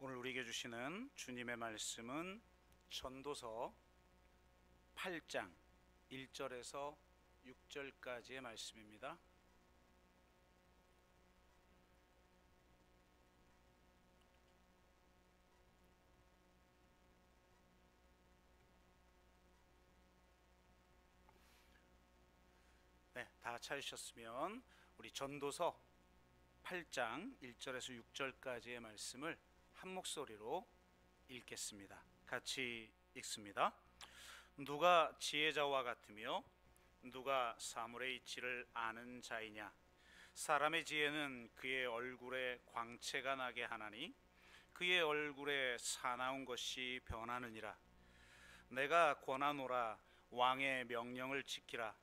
오늘 우리에게 주시는 주님의 말씀은 전도서 8장 1절에서 6절까지의 말씀입니다. 네, 다 찾으셨으면 우리 전도서 8장 1절에서 6절까지의 말씀을 한 목소리로 읽겠습니다. 같이 읽습니다. 누가 지혜자와 같으며 누가 사물의 이치를 아는 자이냐? 사람의 지혜는 그의 얼굴에 광채가 나게 하나니 그의 얼굴에 사나운 것이 변하느니라. 내가 권하노라, 왕의 명령을 지키라.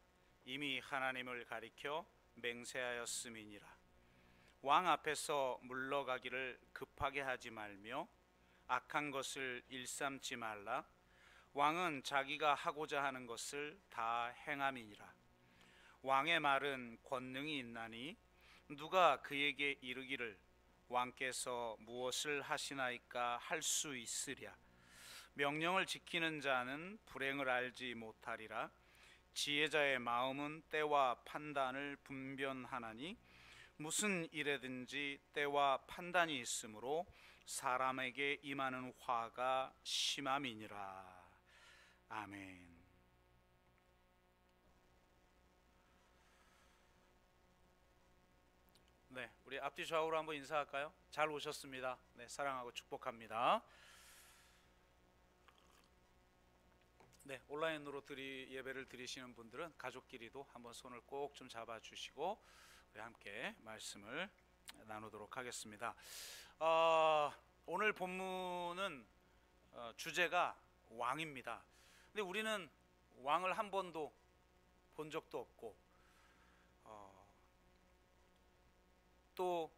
이미 하나님을 가리켜 맹세하였음이니라. 왕 앞에서 물러가기를 급하게 하지 말며 악한 것을 일삼지 말라. 왕은 자기가 하고자 하는 것을 다 행함이니라. 왕의 말은 권능이 있나니 누가 그에게 이르기를 왕께서 무엇을 하시나이까 할 수 있으랴. 명령을 지키는 자는 불행을 알지 못하리라. 지혜자의 마음은 때와 판단을 분별하나니 무슨 일에든지 때와 판단이 있으므로 사람에게 임하는 화가 심함이니라. 아멘. 네, 우리 앞뒤 좌우로 한번 인사할까요? 잘 오셨습니다. 네, 사랑하고 축복합니다. 네, 온라인으로 예배를 드리시는 분들은 가족끼리도 한번 손을 꼭 좀 잡아주시고 우리 함께 말씀을 나누도록 하겠습니다. 오늘 본문은 주제가 왕입니다. 근데 우리는 왕을 한 번도 본 적도 없고 또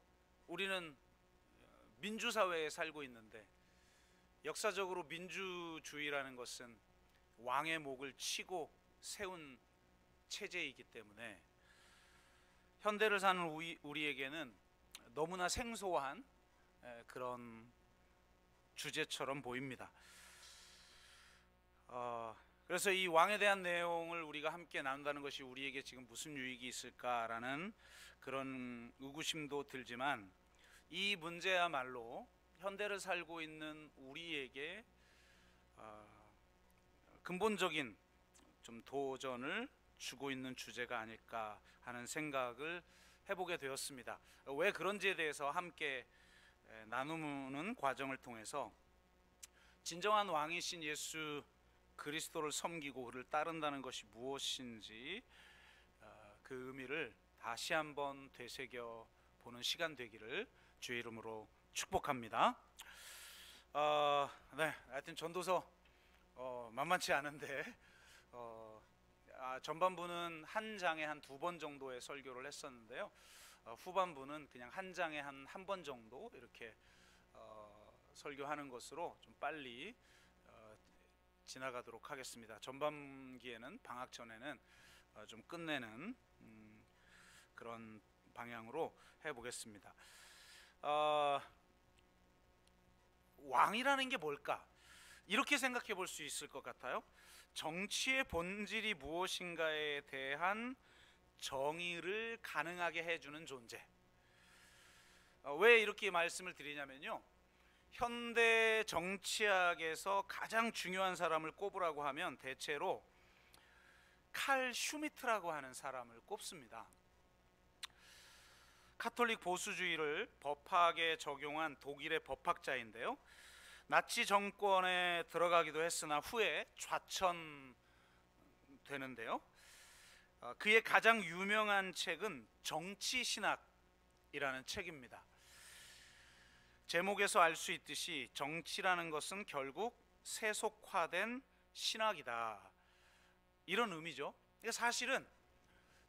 우리는 민주사회에 살고 있는데 역사적으로 민주주의라는 것은 왕의 목을 치고 세운 체제이기 때문에 현대를 사는 우리에게는 너무나 생소한 그런 주제처럼 보입니다. 그래서 이 왕에 대한 내용을 우리가 함께 나눈다는 것이 우리에게 지금 무슨 유익이 있을까라는 그런 의구심도 들지만 이 문제야말로 현대를 살고 있는 우리에게 근본적인 좀 도전을 주고 있는 주제가 아닐까 하는 생각을 해보게 되었습니다. 왜 그런지에 대해서 함께 나누는 과정을 통해서 진정한 왕이신 예수 그리스도를 섬기고 그를 따른다는 것이 무엇인지 그 의미를 다시 한번 되새겨 보는 시간 되기를 주의 이름으로 축복합니다. 네, 하여튼 전도서 만만치 않은데 전반부는 한 장에 한 2번 정도의 설교를 했었는데요. 후반부는 그냥 한 장에 한 번 정도 이렇게 설교하는 것으로 좀 빨리 지나가도록 하겠습니다. 전반기에는 방학 전에는 좀 끝내는 그런 방향으로 해보겠습니다. 왕이라는 게 뭘까? 이렇게 생각해 볼 수 있을 것 같아요. 정치의 본질이 무엇인가에 대한 정의를 가능하게 해주는 존재. 왜 이렇게 말씀을 드리냐면요, 현대 정치학에서 가장 중요한 사람을 꼽으라고 하면 대체로 칼 슈미트라고 하는 사람을 꼽습니다. 카톨릭 보수주의를 법학에 적용한 독일의 법학자인데요, 나치 정권에 들어가기도 했으나 후에 좌천되는데요, 그의 가장 유명한 책은 정치신학이라는 책입니다. 제목에서 알 수 있듯이 정치라는 것은 결국 세속화된 신학이다, 이런 의미죠. 사실은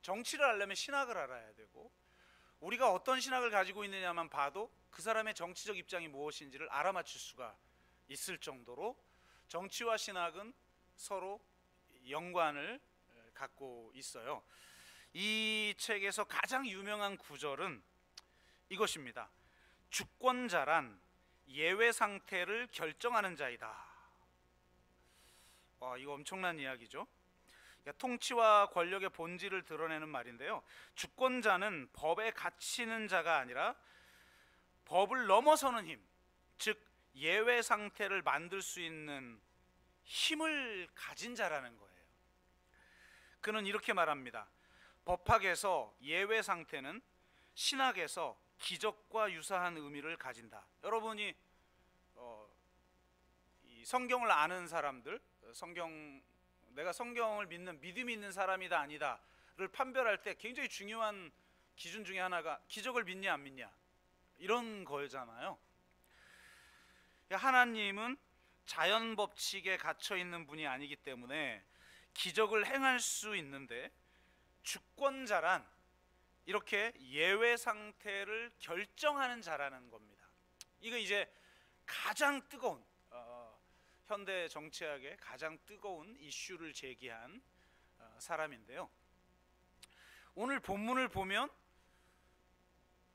정치를 알려면 신학을 알아야 되고 우리가 어떤 신학을 가지고 있느냐만 봐도 그 사람의 정치적 입장이 무엇인지를 알아맞힐 수가 있을 정도로 정치와 신학은 서로 연관을 갖고 있어요. 이 책에서 가장 유명한 구절은 이것입니다. 주권자란 예외 상태를 결정하는 자이다. 이거 엄청난 이야기죠. 그러니까 통치와 권력의 본질을 드러내는 말인데요. 주권자는 법에 갇히는 자가 아니라 법을 넘어서는 힘, 즉 예외 상태를 만들 수 있는 힘을 가진 자라는 거예요. 그는 이렇게 말합니다. 법학에서 예외 상태는 신학에서 기적과 유사한 의미를 가진다. 여러분이 이 성경을 아는 사람들, 내가 성경을 믿는 믿음이 있는 사람이다 아니다를 판별할 때 굉장히 중요한 기준 중에 하나가 기적을 믿냐 안 믿냐 이런 거잖아요. 하나님은 자연 법칙에 갇혀 있는 분이 아니기 때문에 기적을 행할 수 있는데, 주권자란 이렇게 예외 상태를 결정하는 자라는 겁니다. 이거 이제 가장 뜨거운 현대 정치학의 가장 뜨거운 이슈를 제기한 사람인데요. 오늘 본문을 보면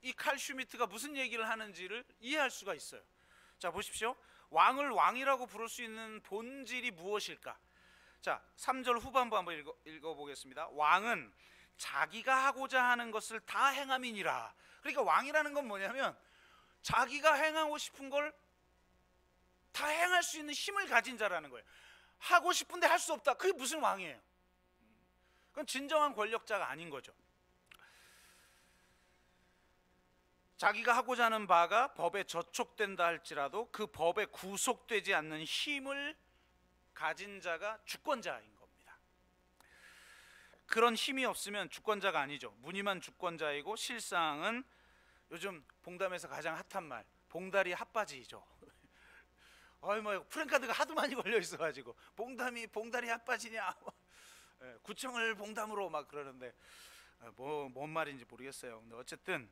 이 칼 슈미트가 무슨 얘기를 하는지를 이해할 수가 있어요. 자, 보십시오. 왕을 왕이라고 부를 수 있는 본질이 무엇일까? 자, 3절 후반부 한번 읽어보겠습니다. 왕은 자기가 하고자 하는 것을 다 행함이니라. 그러니까 왕이라는 건 뭐냐면 자기가 행하고 싶은 걸 다 행할 수 있는 힘을 가진 자라는 거예요. 하고 싶은데 할 수 없다. 그게 무슨 왕이에요? 그건 진정한 권력자가 아닌 거죠. 자기가 하고자 하는 바가 법에 저촉된다 할지라도 그 법에 구속되지 않는 힘을 가진 자가 주권자인 겁니다. 그런 힘이 없으면 주권자가 아니죠. 무늬만 주권자이고 실상은 요즘 봉담에서 가장 핫한 말, 봉다리 핫바지죠. 프랭카드가 하도 많이 걸려 있어가지고 봉다리 핫바지냐, 구청을 봉담으로 막 그러는데 뭔 말인지 모르겠어요. 근데 어쨌든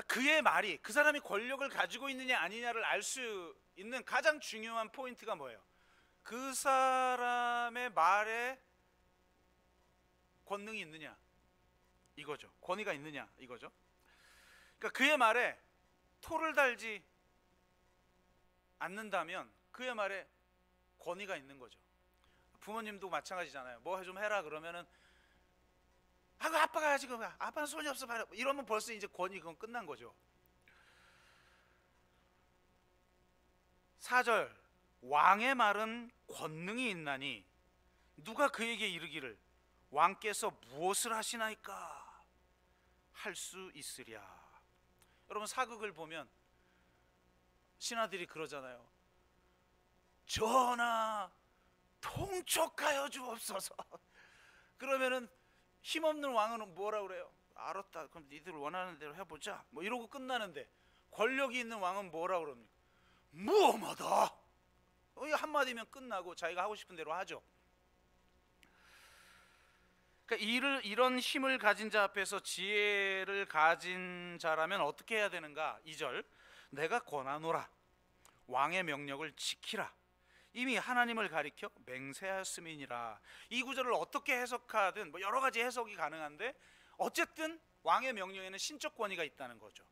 그의 말이 그 사람이 권력을 가지고 있느냐 아니냐를 알 수 있는 가장 중요한 포인트가 뭐예요? 그 사람의 말에 권능이 있느냐 이거죠. 권위가 있느냐 이거죠. 그러니까 그의 말에 토를 달지 않는다면 그의 말에 권위가 있는 거죠. 부모님도 마찬가지잖아요. 뭐 좀 해라 그러면은 아빠가 지금 아빠는 손이 없어 봐라 이러면 벌써 이제 권위 그건 끝난 거죠. 4절 왕의 말은 권능이 있나니 누가 그에게 이르기를 왕께서 무엇을 하시나이까 할 수 있으랴. 여러분 사극을 보면 신하들이 그러잖아요. 전하 통촉하여 주옵소서. 그러면은 힘없는 왕은 뭐라 그래요? 알았다. 그럼 니들 원하는 대로 해보자. 뭐 이러고 끝나는데 권력이 있는 왕은 뭐라 그럽니까? 무엄하다. 한마디면 끝나고 자기가 하고 싶은 대로 하죠. 그러니까 이런 힘을 가진 자 앞에서 지혜를 가진 자라면 어떻게 해야 되는가? 2절 내가 권하노라 왕의 명령을 지키라 이미 하나님을 가리켜 맹세하였음이니라. 이 구절을 어떻게 해석하든 뭐 여러 가지 해석이 가능한데 어쨌든 왕의 명령에는 신적 권위가 있다는 거죠.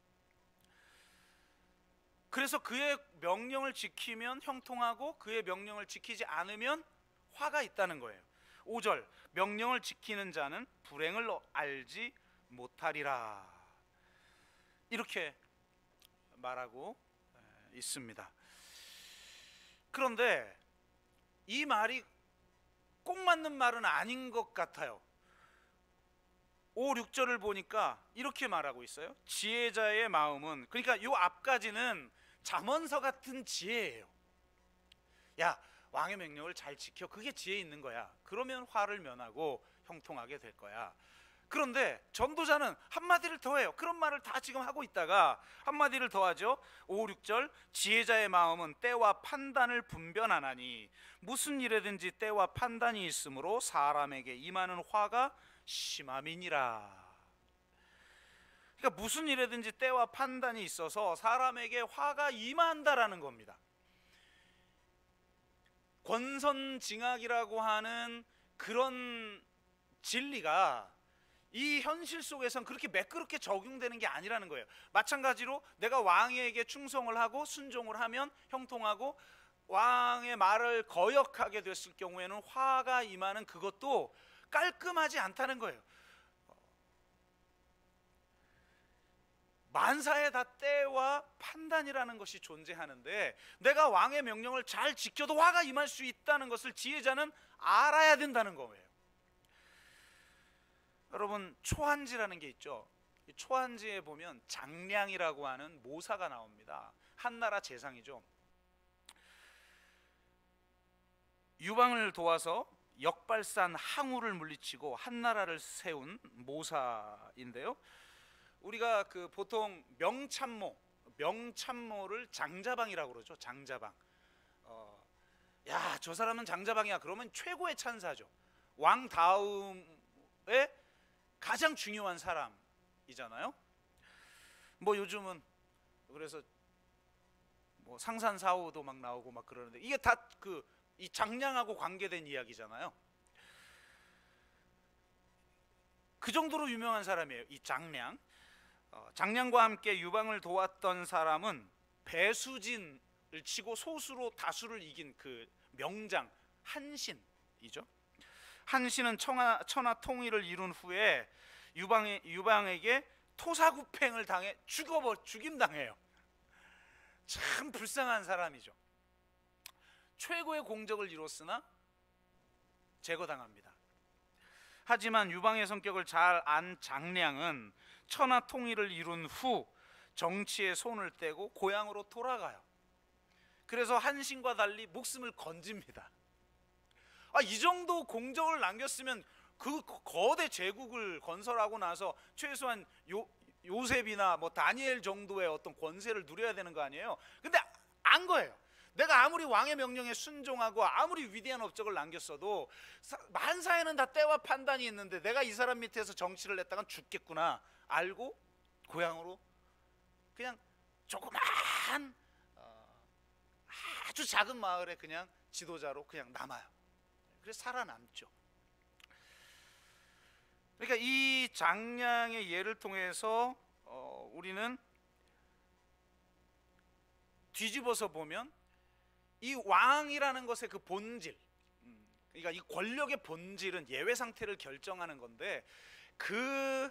그래서 그의 명령을 지키면 형통하고 그의 명령을 지키지 않으면 화가 있다는 거예요. 5절 명령을 지키는 자는 불행을 알지 못하리라 이렇게 말하고 있습니다. 그런데 이 말이 꼭 맞는 말은 아닌 것 같아요. 5, 6절을 보니까 이렇게 말하고 있어요. 지혜자의 마음은, 그러니까 요 앞까지는 잠언서 같은 지혜예요. 야, 왕의 명령을 잘 지켜. 그게 지혜 있는 거야. 그러면 화를 면하고 형통하게 될 거야. 그런데 전도자는 한마디를 더해요. 그런 말을 다 지금 하고 있다가 한마디를 더하죠. 5, 6절 지혜자의 마음은 때와 판단을 분별하나니 무슨 일에든지 때와 판단이 있으므로 사람에게 임하는 화가 심함이니라. 그러니까 무슨 일에든지 때와 판단이 있어서 사람에게 화가 임한다라는 겁니다. 권선징악이라고 하는 그런 진리가 이 현실 속에선 그렇게 매끄럽게 적용되는 게 아니라는 거예요. 마찬가지로 내가 왕에게 충성을 하고 순종을 하면 형통하고, 왕의 말을 거역하게 됐을 경우에는 화가 임하는 그것도 깔끔하지 않다는 거예요. 만사에 다 때와 판단이라는 것이 존재하는데, 내가 왕의 명령을 잘 지켜도 화가 임할 수 있다는 것을 지혜자는 알아야 된다는 거예요. 여러분, 초한지라는 게 있죠. 이 초한지에 보면 장량이라고 하는 모사가 나옵니다. 한나라 재상이죠. 유방을 도와서 역발산 항우를 물리치고 한나라를 세운 모사인데요. 우리가 그 보통 명참모를 장자방이라고 그러죠. 장자방. 야, 저 사람은 장자방이야. 그러면 최고의 찬사죠. 왕 다음에 가장 중요한 사람이잖아요. 뭐 요즘은 그래서 뭐 상산사후도 막 나오고 막 그러는데, 이게 다 이 장량하고 관계된 이야기잖아요. 그 정도로 유명한 사람이에요, 이 장량. 장량과 함께 유방을 도왔던 사람은 배수진을 치고 소수로 다수를 이긴 그 명장 한신이죠. 한신은 천하 통일을 이룬 후에 유방에게 토사구팽을 당해 죽임당해요. 참 불쌍한 사람이죠. 최고의 공적을 이뤘으나 제거당합니다. 하지만 유방의 성격을 잘 안 장량은 천하 통일을 이룬 후 정치에 손을 떼고 고향으로 돌아가요. 그래서 한신과 달리 목숨을 건집니다. 이 정도 공적을 남겼으면 그 거대 제국을 건설하고 나서 최소한 요셉이나 뭐 다니엘 정도의 어떤 권세를 누려야 되는 거 아니에요? 근데 안 거예요. 내가 아무리 왕의 명령에 순종하고 아무리 위대한 업적을 남겼어도 만사에는 다 때와 판단이 있는데, 내가 이 사람 밑에서 정치를 했다간 죽겠구나 알고 고향으로 그냥 조그만 아주 작은 마을에 그냥 지도자로 그냥 남아요. 그래서 살아남죠. 그러니까 이 장량의 예를 통해서 우리는 뒤집어서 보면 이 왕이라는 것의 그 본질, 그러니까 이 권력의 본질은 예외 상태를 결정하는 건데, 그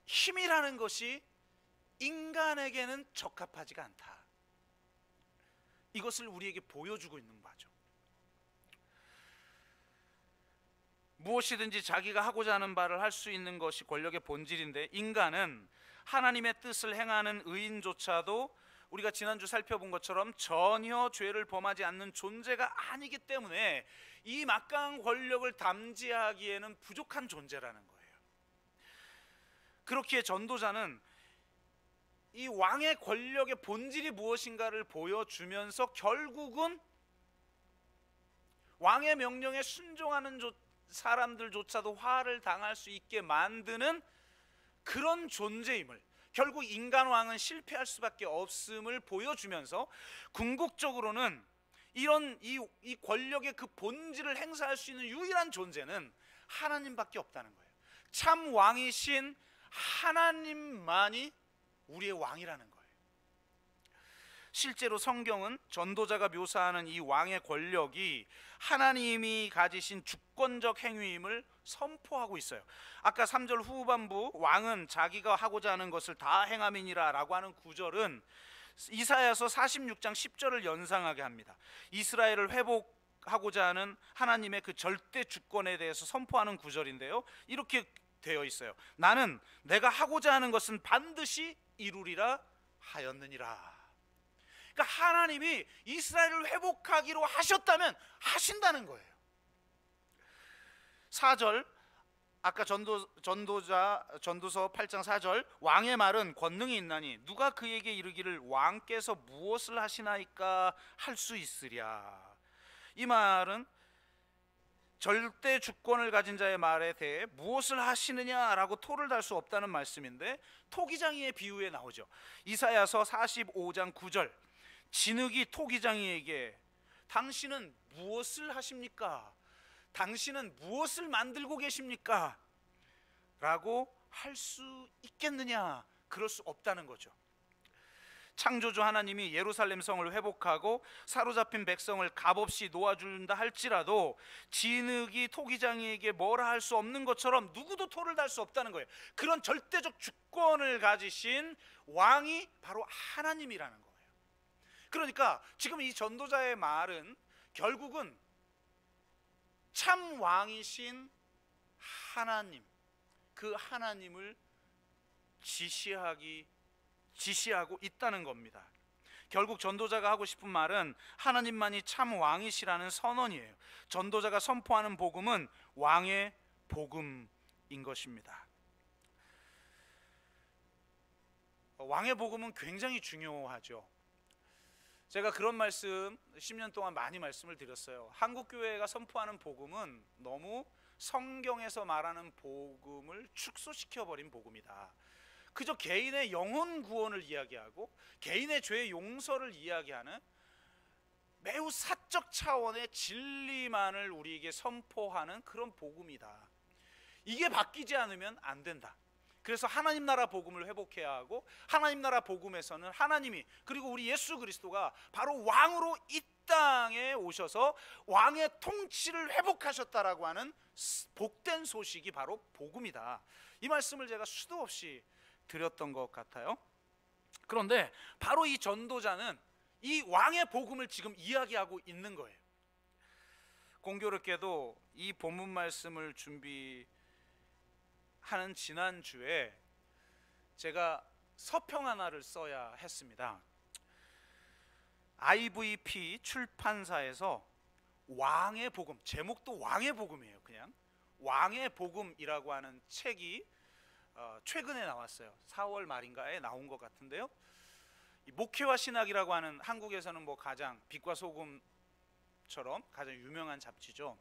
힘이라는 것이 인간에게는 적합하지가 않다. 이것을 우리에게 보여주고 있는 바죠. 무엇이든지 자기가 하고자 하는 바를 할 수 있는 것이 권력의 본질인데, 인간은 하나님의 뜻을 행하는 의인조차도 우리가 지난주 살펴본 것처럼 전혀 죄를 범하지 않는 존재가 아니기 때문에 이 막강한 권력을 담지하기에는 부족한 존재라는 거예요. 그렇기에 전도자는 이 왕의 권력의 본질이 무엇인가를 보여주면서 결국은 왕의 명령에 순종하는 사람들조차도 화를 당할 수 있게 만드는 그런 존재임을, 결국 인간왕은 실패할 수밖에 없음을 보여주면서 궁극적으로는 이런 이 권력의 그 본질을 행사할 수 있는 유일한 존재는 하나님밖에 없다는 거예요. 참 왕이신 하나님만이 우리의 왕이라는 거예요. 실제로 성경은 전도자가 묘사하는 이 왕의 권력이 하나님이 가지신 주권적 행위임을 선포하고 있어요. 아까 3절 후반부 왕은 자기가 하고자 하는 것을 다 행함이니라 라고 하는 구절은 이사야서 46장 10절을 연상하게 합니다. 이스라엘을 회복하고자 하는 하나님의 그 절대 주권에 대해서 선포하는 구절인데요, 이렇게 되어 있어요. 나는 내가 하고자 하는 것은 반드시 이루리라 하였느니라. 그러니까 하나님이 이스라엘을 회복하기로 하셨다면 하신다는 거예요. 4절, 아까 전도서 8장 4절, 왕의 말은 권능이 있나니 누가 그에게 이르기를 왕께서 무엇을 하시나이까 할 수 있으랴. 이 말은 절대 주권을 가진 자의 말에 대해 무엇을 하시느냐라고 토를 달 수 없다는 말씀인데, 토기장이의 비유에 나오죠. 이사야서 45장 9절, 진흙이 토기장이에게 당신은 무엇을 하십니까? 당신은 무엇을 만들고 계십니까? 라고 할 수 있겠느냐? 그럴 수 없다는 거죠. 창조주 하나님이 예루살렘 성을 회복하고 사로잡힌 백성을 값없이 놓아준다 할지라도 진흙이 토기장이에게 뭐라 할 수 없는 것처럼 누구도 토를 달 수 없다는 거예요. 그런 절대적 주권을 가지신 왕이 바로 하나님이라는 거예요. 그러니까 지금 이 전도자의 말은 결국은 참 왕이신 하나님, 그 하나님을 지시하고 있다는 겁니다. 결국 전도자가 하고 싶은 말은 하나님만이 참 왕이시라는 선언이에요. 전도자가 선포하는 복음은 왕의 복음인 것입니다. 왕의 복음은 굉장히 중요하죠. 제가 그런 말씀 10년 동안 많이 말씀을 드렸어요. 한국교회가 선포하는 복음은 너무 성경에서 말하는 복음을 축소시켜버린 복음이다. 그저 개인의 영혼 구원을 이야기하고 개인의 죄의 용서를 이야기하는 매우 사적 차원의 진리만을 우리에게 선포하는 그런 복음이다. 이게 바뀌지 않으면 안 된다. 그래서 하나님 나라 복음을 회복해야 하고, 하나님 나라 복음에서는 하나님이, 그리고 우리 예수 그리스도가 바로 왕으로 이 땅에 오셔서 왕의 통치를 회복하셨다라고 하는 복된 소식이 바로 복음이다. 이 말씀을 제가 수도 없이 드렸던 것 같아요. 그런데 바로 이 전도자는 이 왕의 복음을 지금 이야기하고 있는 거예요. 공교롭게도 이 본문 말씀을 준비하는 지난주에 제가 서평 하나를 써야 했습니다. IVP 출판사에서 왕의 복음, 제목도 왕의 복음이에요. 그냥 왕의 복음이라고 하는 책이 최근에 나왔어요. 4월 말인가에 나온 것 같은데요. 이 목회와 신학이라고 하는, 한국에서는 뭐 가장 빛과 소금처럼 가장 유명한 잡지죠.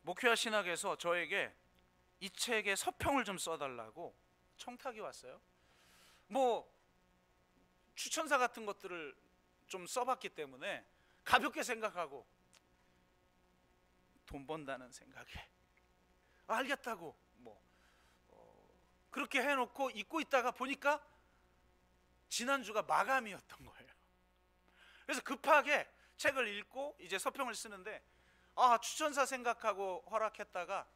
목회와 신학에서 저에게 이 책의 서평을 좀 써달라고 청탁이 왔어요. 뭐 추천사 같은 것들을 좀 써봤기 때문에 가볍게 생각하고 돈 번다는 생각에 알겠다고 그렇게 해놓고 잊고 있다가 보니까 지난주가 마감이었던 거예요. 그래서 급하게 책을 읽고 이제 서평을 쓰는데, 추천사 생각하고 허락했다가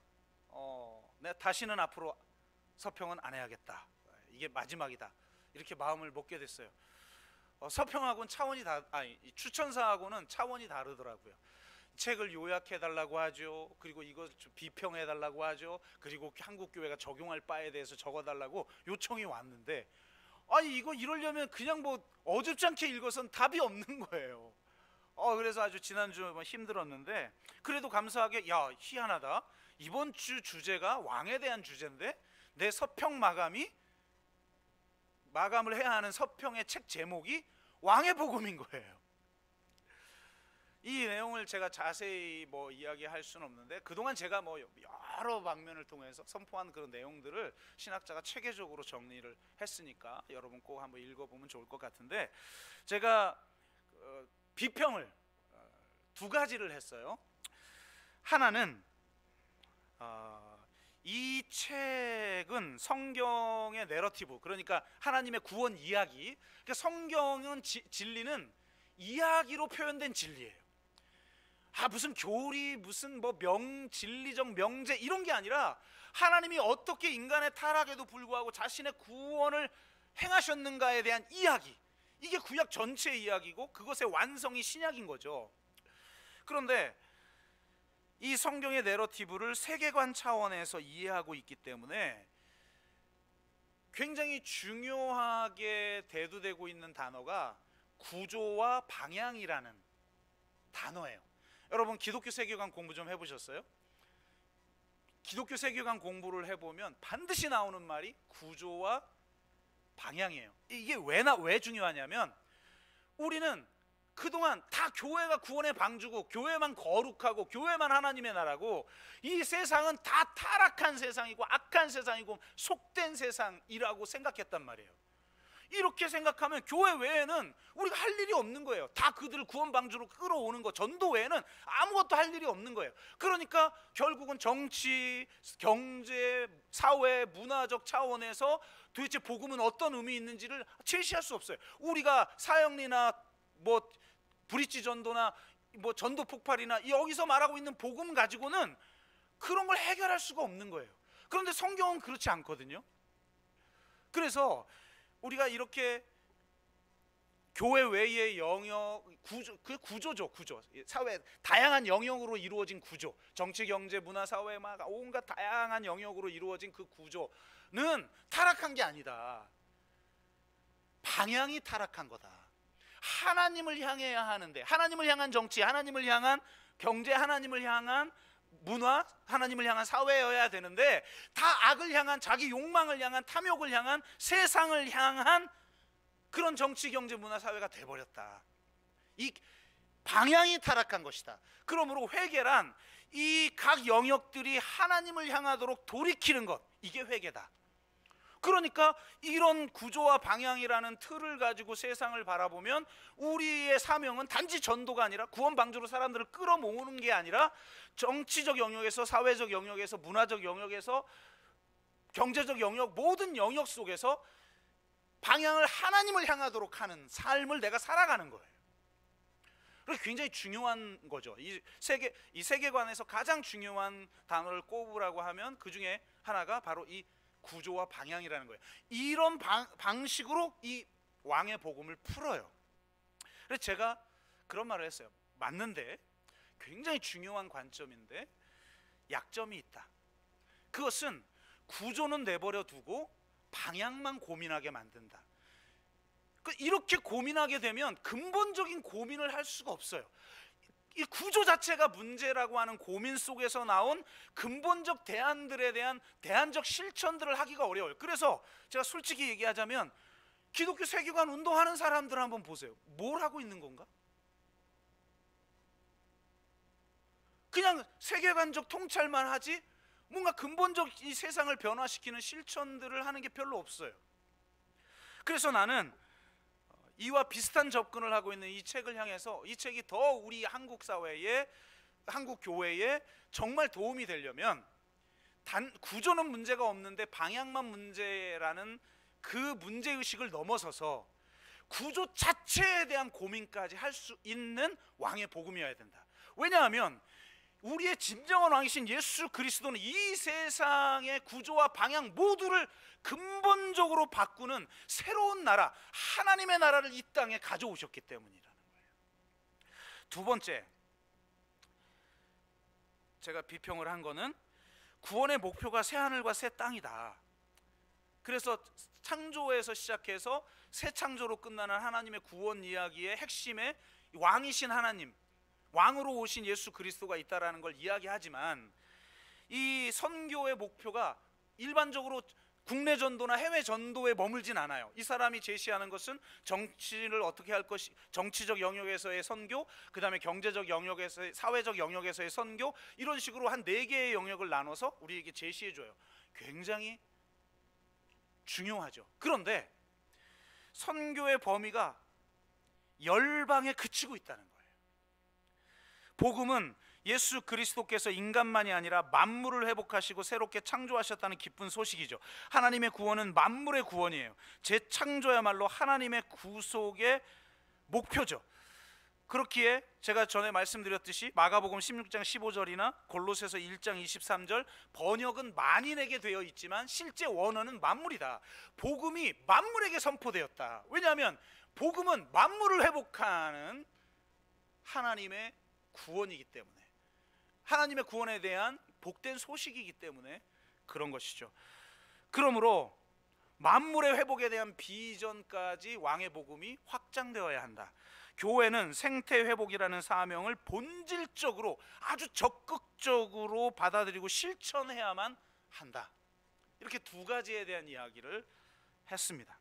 내가 다시는 앞으로 서평은 안 해야겠다, 이게 마지막이다, 이렇게 마음을 먹게 됐어요. 서평하고는 차원이 추천사하고는 차원이 다르더라고요. 책을 요약해 달라고 하죠. 그리고 이걸 비평해 달라고 하죠. 그리고 한국교회가 적용할 바에 대해서 적어 달라고 요청이 왔는데, 이거 이러려면 그냥 뭐 어줍지 않게 읽어서는 답이 없는 거예요. 그래서 아주 지난주 힘들었는데, 그래도 감사하게, 희한하다, 이번 주 주제가 왕에 대한 주제인데 내 서평 마감을 해야 하는 서평의 책 제목이 왕의 복음인 거예요. 이 내용을 제가 자세히 이야기할 수는 없는데, 그동안 제가 여러 방면을 통해서 선포한 그런 내용들을 신학자가 체계적으로 정리를 했으니까 여러분 꼭 한번 읽어보면 좋을 것 같은데, 제가 비평을 두 가지를 했어요. 하나는 이 책은 성경의 내러티브, 그러니까 하나님의 구원 이야기, 그러니까 성경은 진리는 이야기로 표현된 진리예요. 무슨 교리, 무슨 진리적 명제 이런 게 아니라 하나님이 어떻게 인간의 타락에도 불구하고 자신의 구원을 행하셨는가에 대한 이야기, 이게 구약 전체의 이야기고 그것의 완성이 신약인 거죠. 그런데 이 성경의 내러티브를 세계관 차원에서 이해하고 있기 때문에 굉장히 중요하게 대두되고 있는 단어가 구조와 방향이라는 단어예요. 여러분 기독교 세계관 공부 좀 해보셨어요? 기독교 세계관 공부를 해보면 반드시 나오는 말이 구조와 방향이에요. 이게 왜 중요하냐면, 우리는 그동안 다 교회가 구원의 방주고 교회만 거룩하고 교회만 하나님의 나라고, 이 세상은 다 타락한 세상이고 악한 세상이고 속된 세상이라고 생각했단 말이에요. 이렇게 생각하면 교회 외에는 우리가 할 일이 없는 거예요. 다 그들을 구원 방주로 끌어오는 거, 전도 외에는 아무것도 할 일이 없는 거예요. 그러니까 결국은 정치, 경제, 사회, 문화적 차원에서 도대체 복음은 어떤 의미 있는지를 제시할 수 없어요. 우리가 사형리나 뭐 브릿지 전도나 뭐 전도 폭발이나 여기서 말하고 있는 복음 가지고는 그런 걸 해결할 수가 없는 거예요. 그런데 성경은 그렇지 않거든요. 그래서 우리가 이렇게 교회 외의 영역, 그 구조죠. 사회 다양한 영역으로 이루어진 구조, 정치, 경제, 문화, 사회 막 온갖 다양한 영역으로 이루어진 그 구조는 타락한 게 아니다. 방향이 타락한 거다. 하나님을 향해야 하는데, 하나님을 향한 정치, 하나님을 향한 경제, 하나님을 향한 문화, 하나님을 향한 사회여야 되는데 다 악을 향한, 자기 욕망을 향한, 탐욕을 향한, 세상을 향한 그런 정치, 경제, 문화, 사회가 돼버렸다. 이 방향이 타락한 것이다. 그러므로 회개란 이 각 영역들이 하나님을 향하도록 돌이키는 것, 이게 회개다. 그러니까 이런 구조와 방향이라는 틀을 가지고 세상을 바라보면 우리의 사명은 단지 전도가 아니라 구원 방주로 사람들을 끌어모으는 게 아니라 정치적 영역에서, 사회적 영역에서, 문화적 영역에서, 경제적 영역, 모든 영역 속에서 방향을 하나님을 향하도록 하는 삶을 내가 살아가는 거예요. 그래서 굉장히 중요한 거죠. 이 세계관에서 가장 중요한 단어를 꼽으라고 하면 그 중에 하나가 바로 이 구조와 방향이라는 거예요. 이런 방식으로 이 왕의 복음을 풀어요. 그래서 제가 그런 말을 했어요. 맞는데 굉장히 중요한 관점인데 약점이 있다. 그것은 구조는 내버려 두고 방향만 고민하게 만든다. 이렇게 고민하게 되면 근본적인 고민을 할 수가 없어요. 이 구조 자체가 문제라고 하는 고민 속에서 나온 근본적 대안들에 대한 대안적 실천들을 하기가 어려워요. 그래서 제가 솔직히 얘기하자면 기독교 세계관 운동하는 사람들 한번 보세요. 뭘 하고 있는 건가? 그냥 세계관적 통찰만 하지 뭔가 근본적 이 세상을 변화시키는 실천들을 하는 게 별로 없어요. 그래서 나는 이와 비슷한 접근을 하고 있는 이 책을 향해서, 이 책이 더 우리 한국 사회에, 한국 교회에 정말 도움이 되려면 구조는 문제가 없는데 방향만 문제라는 그 문제의식을 넘어서서 구조 자체에 대한 고민까지 할 수 있는 왕의 복음이어야 된다. 왜냐하면 우리의 진정한 왕이신 예수 그리스도는 이 세상의 구조와 방향 모두를 근본적으로 바꾸는 새로운 나라, 하나님의 나라를 이 땅에 가져오셨기 때문이라는 거예요. 두 번째, 제가 비평을 한 거는 구원의 목표가 새 하늘과 새 땅이다. 그래서 창조에서 시작해서 새 창조로 끝나는 하나님의 구원 이야기의 핵심에 왕이신 하나님, 왕으로 오신 예수 그리스도가 있다라는 걸 이야기하지만, 이 선교의 목표가 일반적으로 국내 전도나 해외 전도에 머물진 않아요. 이 사람이 제시하는 것은 정치를 어떻게 할 것이, 정치적 영역에서의 선교, 그 다음에 경제적 영역에서의, 사회적 영역에서의 선교, 이런 식으로 한 4개의 영역을 나눠서 우리에게 제시해줘요. 굉장히 중요하죠. 그런데 선교의 범위가 열방에 그치고 있다는 거예요. 복음은 예수 그리스도께서 인간만이 아니라 만물을 회복하시고 새롭게 창조하셨다는 기쁜 소식이죠. 하나님의 구원은 만물의 구원이에요. 재창조야말로 하나님의 구속의 목표죠. 그렇기에 제가 전에 말씀드렸듯이 마가복음 16장 15절이나 골로새서 1장 23절 번역은 만인에게 되어 있지만 실제 원어는 만물이다. 복음이 만물에게 선포되었다. 왜냐하면 복음은 만물을 회복하는 하나님의 구원이기 때문에, 하나님의 구원에 대한 복된 소식이기 때문에 그런 것이죠. 그러므로 만물의 회복에 대한 비전까지 왕의 복음이 확장되어야 한다. 교회는 생태 회복이라는 사명을 본질적으로 아주 적극적으로 받아들이고 실천해야만 한다. 이렇게 두 가지에 대한 이야기를 했습니다.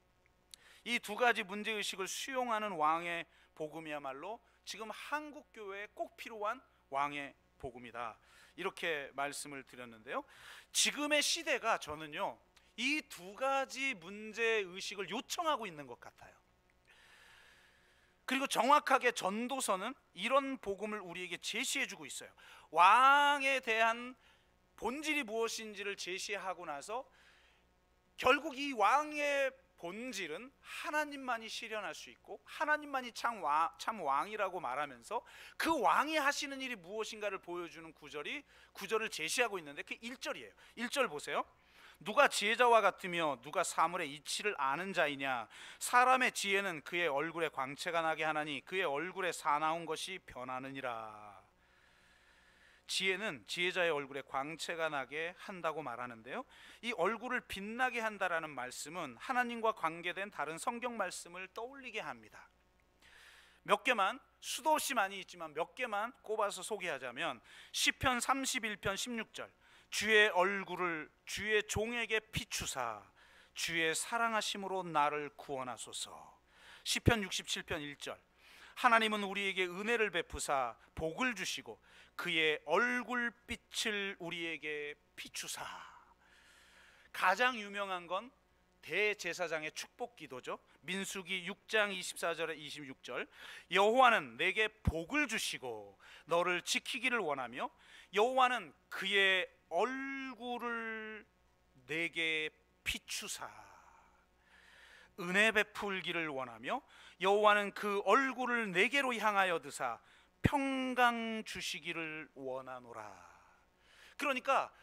이 두 가지 문제의식을 수용하는 왕의 복음이야말로 지금 한국 교회에 꼭 필요한 왕의 복음이다. 이렇게 말씀을 드렸는데요. 지금의 시대가 저는요, 이 두 가지 문제 의식을 요청하고 있는 것 같아요. 그리고 정확하게 전도서는 이런 복음을 우리에게 제시해주고 있어요. 왕에 대한 본질이 무엇인지를 제시하고 나서 결국 이 왕의 본질은 하나님만이 실현할 수 있고 하나님만이 참 왕이라고 말하면서 그 왕이 하시는 일이 무엇인가를 보여주는 구절을 제시하고 있는데 그 1절이에요. 1절 보세요. 누가 지혜자와 같으며 누가 사물의 이치를 아는 자이냐. 사람의 지혜는 그의 얼굴에 광채가 나게 하나니 그의 얼굴에 사나운 것이 변하느니라. 지혜는 지혜자의 얼굴에 광채가 나게 한다고 말하는데요, 이 얼굴을 빛나게 한다라는 말씀은 하나님과 관계된 다른 성경 말씀을 떠올리게 합니다. 몇 개만, 수도 없이 많이 있지만 몇 개만 꼽아서 소개하자면 시편 31편 16절, 주의 얼굴을 주의 종에게 비추사 주의 사랑하심으로 나를 구원하소서. 시편 67편 1절, 하나님은 우리에게 은혜를 베푸사 복을 주시고 그의 얼굴빛을 우리에게 비추사. 가장 유명한 건 대제사장의 축복 기도죠. 민수기 6장 24절에 26절, 여호와는 내게 복을 주시고 너를 지키기를 원하며 여호와는 그의 얼굴을 내게 비추사 은혜 베풀기를 원하며 여호와는 그 얼굴을 내게로 향하여 드사 평강 주시기를 원하노라. 그러니까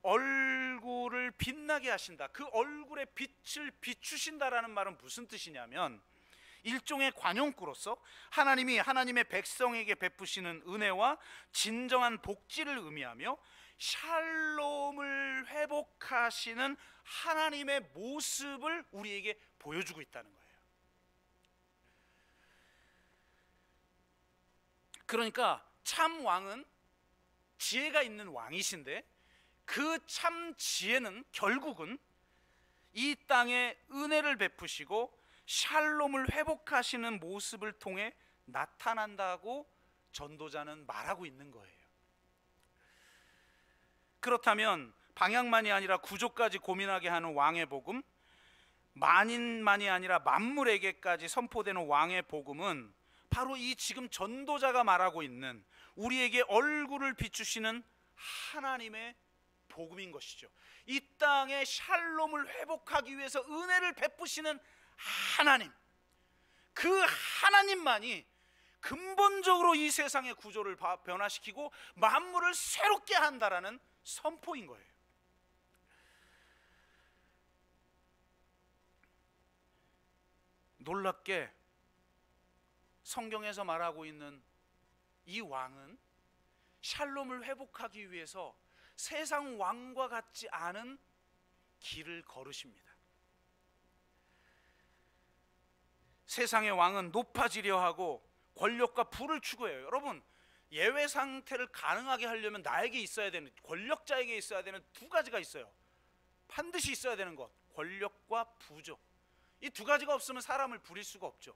얼굴을 빛나게 하신다, 그 얼굴의 빛을 비추신다라는 말은 무슨 뜻이냐면 일종의 관용구로서 하나님이 하나님의 백성에게 베푸시는 은혜와 진정한 복지를 의미하며 샬롬을 회복하시는 하나님의 모습을 우리에게 보여주고 있다는 거예요. 그러니까 참 왕은 지혜가 있는 왕이신데 그 참 지혜는 결국은 이 땅에 은혜를 베푸시고 샬롬을 회복하시는 모습을 통해 나타난다고 전도자는 말하고 있는 거예요. 그렇다면 방향만이 아니라 구조까지 고민하게 하는 왕의 복음, 만인만이 아니라 만물에게까지 선포되는 왕의 복음은 바로 이 지금 전도자가 말하고 있는 우리에게 얼굴을 비추시는 하나님의 복음인 것이죠. 이 땅에 샬롬을 회복하기 위해서 은혜를 베푸시는 하나님, 그 하나님만이 근본적으로 이 세상의 구조를 변화시키고 만물을 새롭게 한다라는 선포인 거예요. 놀랍게 성경에서 말하고 있는 이 왕은 샬롬을 회복하기 위해서 세상 왕과 같지 않은 길을 걸으십니다. 세상의 왕은 높아지려 하고 권력과 부를 추구해요. 여러분, 예외 상태를 가능하게 하려면 나에게 있어야 되는, 권력자에게 있어야 되는 두 가지가 있어요. 반드시 있어야 되는 것, 권력과 부죠. 이 두 가지가 없으면 사람을 부릴 수가 없죠.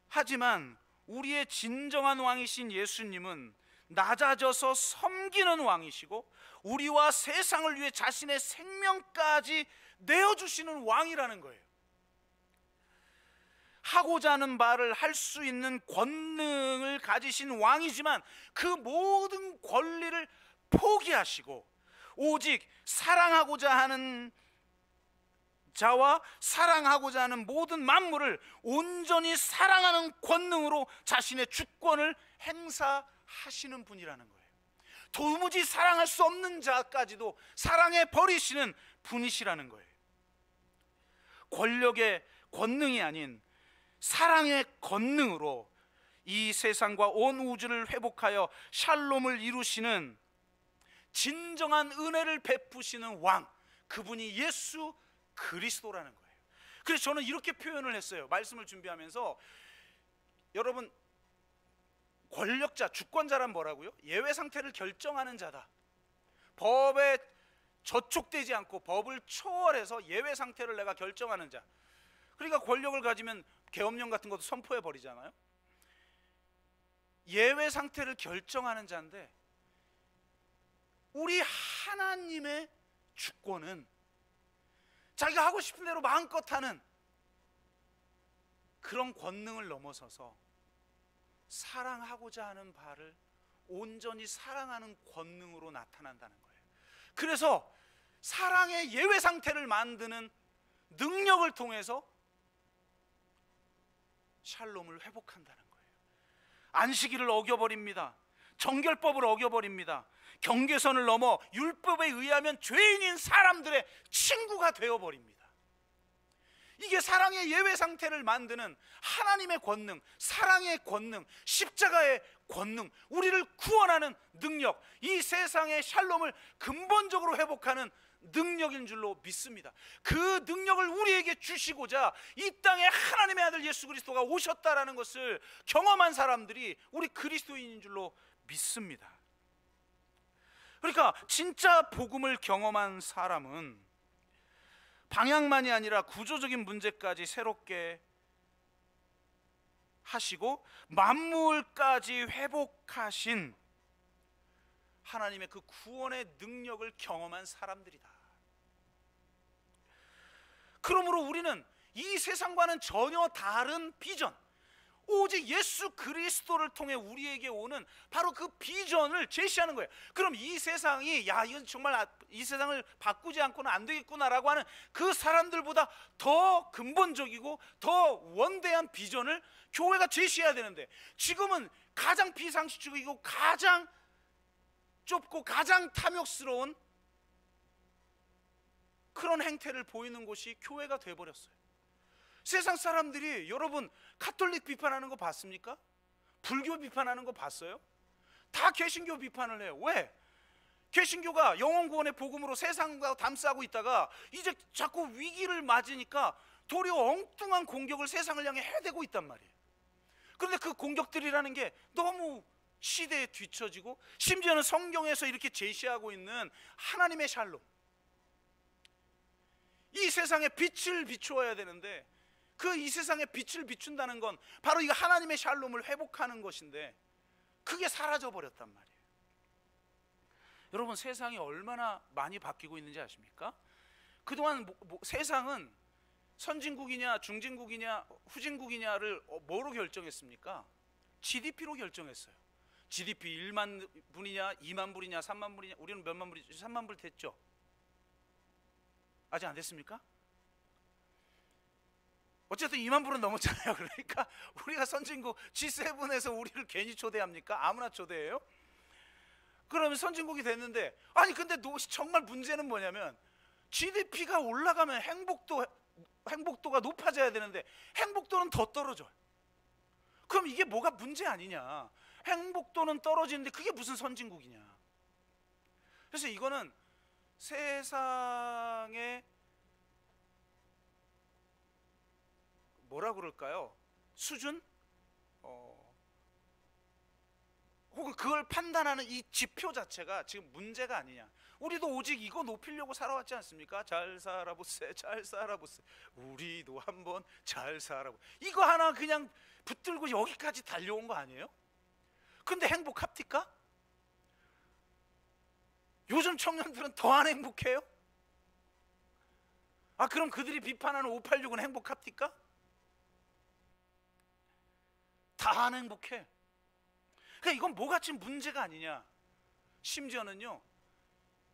하지만 우리의 진정한 왕이신 예수님은 낮아져서 섬기는 왕이시고 우리와 세상을 위해 자신의 생명까지 내어주시는 왕이라는 거예요. 하고자 하는 말을 할 수 있는 권능을 가지신 왕이지만 그 모든 권리를 포기하시고 오직 사랑하고자 하는 자와 사랑하고자 하는 모든 만물을 온전히 사랑하는 권능으로 자신의 주권을 행사하시는 분이라는 거예요. 도무지 사랑할 수 없는 자까지도 사랑해 버리시는 분이시라는 거예요. 권력의 권능이 아닌 사랑의 권능으로 이 세상과 온 우주를 회복하여 샬롬을 이루시는 진정한 은혜를 베푸시는 왕, 그분이 예수 그리스도라는 거예요. 그래서 저는 이렇게 표현을 했어요. 말씀을 준비하면서, 여러분, 권력자, 주권자란 뭐라고요? 예외 상태를 결정하는 자다. 법에 저촉되지 않고 법을 초월해서 예외 상태를 내가 결정하는 자. 그러니까 권력을 가지면 계엄령 같은 것도 선포해 버리잖아요. 예외 상태를 결정하는 자인데 우리 하나님의 주권은 자기가 하고 싶은 대로 마음껏 하는 그런 권능을 넘어서서 사랑하고자 하는 바를 온전히 사랑하는 권능으로 나타난다는 거예요. 그래서 사랑의 예외 상태를 만드는 능력을 통해서 샬롬을 회복한다는 거예요. 안식일을 어겨버립니다. 정결법을 어겨버립니다. 경계선을 넘어 율법에 의하면 죄인인 사람들의 친구가 되어버립니다. 이게 사랑의 예외 상태를 만드는 하나님의 권능, 사랑의 권능, 십자가의 권능, 우리를 구원하는 능력, 이 세상의 샬롬을 근본적으로 회복하는 능력인 줄로 믿습니다. 그 능력을 우리에게 주시고자 이 땅에 하나님의 아들 예수 그리스도가 오셨다라는 것을 경험한 사람들이 우리 그리스도인인 줄로 믿습니다. 그러니까 진짜 복음을 경험한 사람은 방향만이 아니라 구조적인 문제까지 새롭게 하시고 만물까지 회복하신 하나님의 그 구원의 능력을 경험한 사람들이다. 그러므로 우리는 이 세상과는 전혀 다른 비전, 오직 예수 그리스도를 통해 우리에게 오는 바로 그 비전을 제시하는 거예요. 그럼 이 세상이 이건 정말 이 세상을 바꾸지 않고는 안 되겠구나라고 하는 그 사람들보다 더 근본적이고 더 원대한 비전을 교회가 제시해야 되는데, 지금은 가장 비상식적이고 가장 좁고 가장 탐욕스러운 그런 행태를 보이는 곳이 교회가 돼버렸어요. 세상 사람들이, 여러분 카톨릭 비판하는 거 봤습니까? 불교 비판하는 거 봤어요? 다 개신교 비판을 해요. 왜? 개신교가 영혼구원의 복음으로 세상과 담싸고 있다가 이제 자꾸 위기를 맞으니까 도리어 엉뚱한 공격을 세상을 향해 해대고 있단 말이에요. 그런데 그 공격들이라는 게 너무 시대에 뒤처지고, 심지어는 성경에서 이렇게 제시하고 있는 하나님의 샬롬, 이 세상에 빛을 비추어야 되는데 그 이 세상에 빛을 비춘다는 건 바로 이 하나님의 샬롬을 회복하는 것인데 그게 사라져 버렸단 말이에요. 여러분, 세상이 얼마나 많이 바뀌고 있는지 아십니까? 그동안 세상은 선진국이냐 중진국이냐 후진국이냐를 뭐로 결정했습니까? GDP로 결정했어요. GDP 1만 불이냐 2만 불이냐 3만 불이냐. 우리는 몇만 불이죠? 3만 불 됐죠? 아직 안 됐습니까? 어쨌든 2만 불은 넘었잖아요. 그러니까 우리가 선진국 G7에서 우리를 괜히 초대합니까? 아무나 초대해요? 그러면 선진국이 됐는데, 아니 근데 정말 문제는 뭐냐면 GDP가 올라가면 행복도가 높아져야 되는데 행복도는 더 떨어져요. 그럼 이게 뭐가 문제 아니냐? 행복도는 떨어지는데 그게 무슨 선진국이냐? 그래서 이거는 세상의 뭐라 그럴까요? 수준? 혹은 그걸 판단하는 이 지표 자체가 지금 문제가 아니냐. 우리도 오직 이거 높이려고 살아왔지 않습니까? 잘 살아보세, 잘 살아보세, 우리도 한번 잘 살아보. 이거 하나 그냥 붙들고 여기까지 달려온 거 아니에요? 근데 행복합니까? 요즘 청년들은 더 안 행복해요? 그럼 그들이 비판하는 586은 행복합니까? 다 안 행복해. 그러니까 이건 뭐같이 문제가 아니냐. 심지어는요,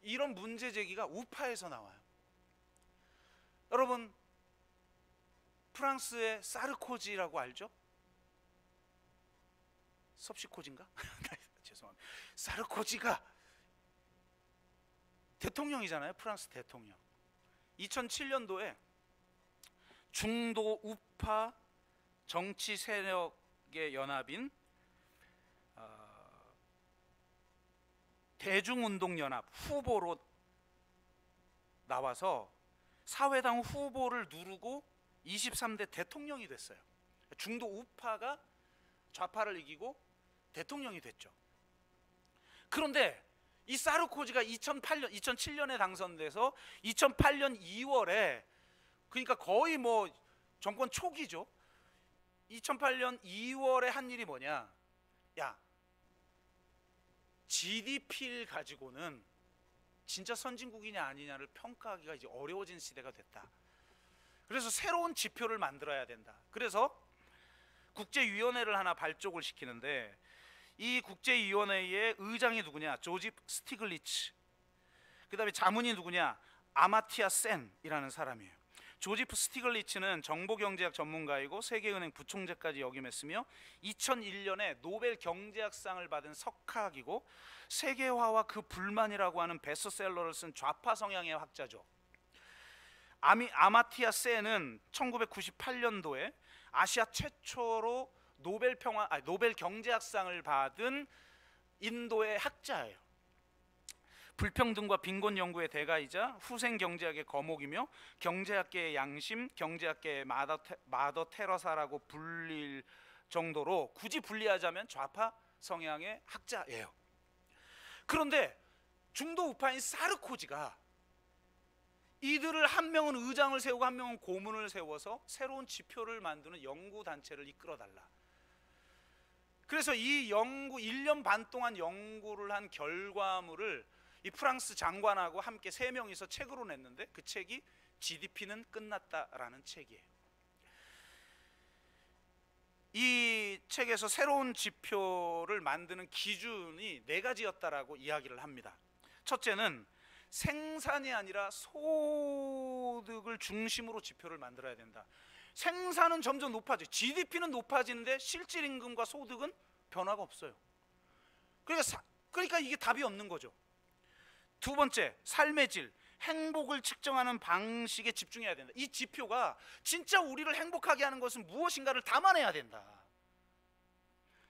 이런 문제 제기가 우파에서 나와요. 여러분, 프랑스의 사르코지라고 알죠? 섭시코지인가? 죄송합니다. 사르코지가 대통령이잖아요. 프랑스 대통령. 2007년도에 중도 우파 정치 세력의 연합인 대중운동연합 후보로 나와서 사회당 후보를 누르고 23대 대통령이 됐어요. 중도 우파가 좌파를 이기고 대통령이 됐죠. 그런데 이 사르코지가 2007년에 당선돼서 2008년 2월에, 그러니까 거의 뭐 정권 초기죠. 2008년 2월에 한 일이 뭐냐? 야, GDP를 가지고는 진짜 선진국이냐 아니냐를 평가하기가 이제 어려워진 시대가 됐다. 그래서 새로운 지표를 만들어야 된다. 그래서 국제위원회를 하나 발족을 시키는데, 이 국제위원회의 의장이 누구냐? 조지프 스티글리츠. 그 다음에 자문이 누구냐? 아마티아 센이라는 사람이에요. 조지프 스티글리츠는 정보경제학 전문가이고 세계은행 부총재까지 역임했으며 2001년에 노벨 경제학상을 받은 석학이고 세계화와 그 불만이라고 하는 베스트셀러를 쓴 좌파 성향의 학자죠. 아마티아 센은 1998년도에 아시아 최초로 노벨 경제학상을 받은 인도의 학자예요. 불평등과 빈곤 연구의 대가이자 후생 경제학의 거목이며 경제학계의 양심, 경제학계의 마더 테러사라고 불릴 정도로 굳이 분리하자면 좌파 성향의 학자예요. 그런데 중도 우파인 사르코지가 이들을 한 명은 의장을 세우고 한 명은 고문을 세워서 새로운 지표를 만드는 연구단체를 이끌어달라. 그래서 이 1년 반 동안 연구를 한 결과물을 이 프랑스 장관하고 함께 3명이서 책으로 냈는데, 그 책이 GDP는 끝났다라는 책이에요. 이 책에서 새로운 지표를 만드는 기준이 4가지였다라고 이야기를 합니다. 첫째는 생산이 아니라 소득을 중심으로 지표를 만들어야 된다. 생산은 점점 높아져요. GDP는 높아지는데 실질 임금과 소득은 변화가 없어요. 그러니까 이게 답이 없는 거죠. 두 번째, 삶의 질, 행복을 측정하는 방식에 집중해야 된다. 이 지표가 진짜 우리를 행복하게 하는 것은 무엇인가를 담아내야 된다.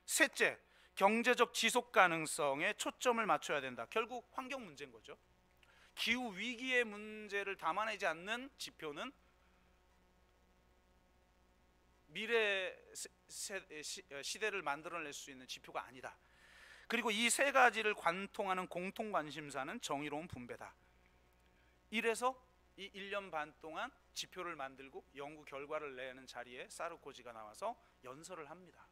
셋째, 경제적 지속 가능성에 초점을 맞춰야 된다. 결국 환경 문제인 거죠. 기후 위기의 문제를 담아내지 않는 지표는 미래 시대를 만들어낼 수 있는 지표가 아니다. 그리고 이 3가지를 관통하는 공통 관심사는 정의로운 분배다. 이래서 이 1년 반 동안 지표를 만들고 연구 결과를 내는 자리에 사르코지가 나와서 연설을 합니다.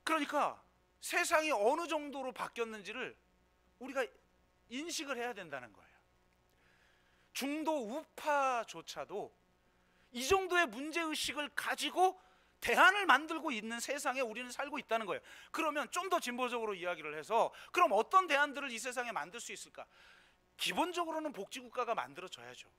그러니까 세상이 어느 정도로 바뀌었는지를 우리가 인식을 해야 된다는 거예요. 중도 우파조차도 이 정도의 문제의식을 가지고 대안을 만들고 있는 세상에 우리는 살고 있다는 거예요. 그러면 좀 더 진보적으로 이야기를 해서 그럼 어떤 대안들을 이 세상에 만들 수 있을까? 기본적으로는 복지국가가 만들어져야죠.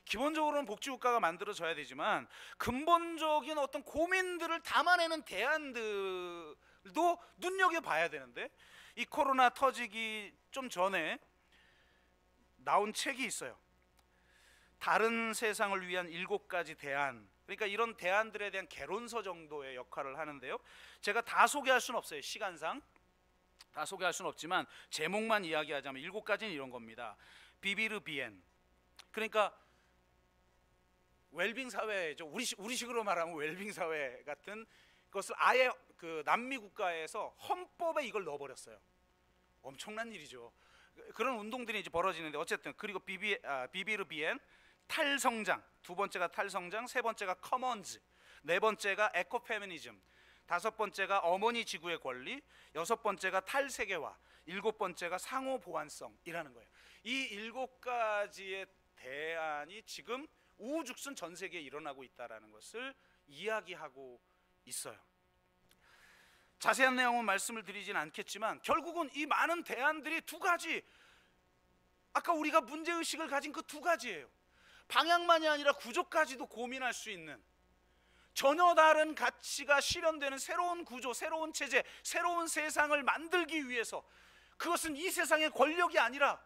기본적으로는 복지국가가 만들어져야 되지만 근본적인 어떤 고민들을 담아내는 대안들도 눈여겨봐야 되는데, 이 코로나 터지기 좀 전에 나온 책이 있어요. 다른 세상을 위한 7가지 대안. 그러니까 이런 대안들에 대한 개론서 정도의 역할을 하는데요. 제가 다 소개할 수는 없어요. 시간상 다 소개할 수는 없지만 제목만 이야기하자면 7가지는 이런 겁니다. 비비르 비엔, 그러니까 웰빙 사회죠. 우리식으로 말하면 웰빙 사회 같은 것을 아예 그 남미 국가에서 헌법에 이걸 넣어버렸어요. 엄청난 일이죠. 그런 운동들이 이제 벌어지는데, 어쨌든 그리고 비비르 비엔, 탈성장, 2번째가 탈성장, 3번째가 커먼즈, 4번째가 에코페미니즘, 5번째가 어머니 지구의 권리, 6번째가 탈세계화, 7번째가 상호 보완성이라는 거예요. 이 7가지의 대안이 지금 우후죽순 전 세계에 일어나고 있다는 것을 이야기하고 있어요. 자세한 내용은 말씀을 드리진 않겠지만 결국은 이 많은 대안들이 2가지, 아까 우리가 문제의식을 가진 그 2가지예요. 방향만이 아니라 구조까지도 고민할 수 있는, 전혀 다른 가치가 실현되는 새로운 구조, 새로운 체제, 새로운 세상을 만들기 위해서, 그것은 이 세상의 권력이 아니라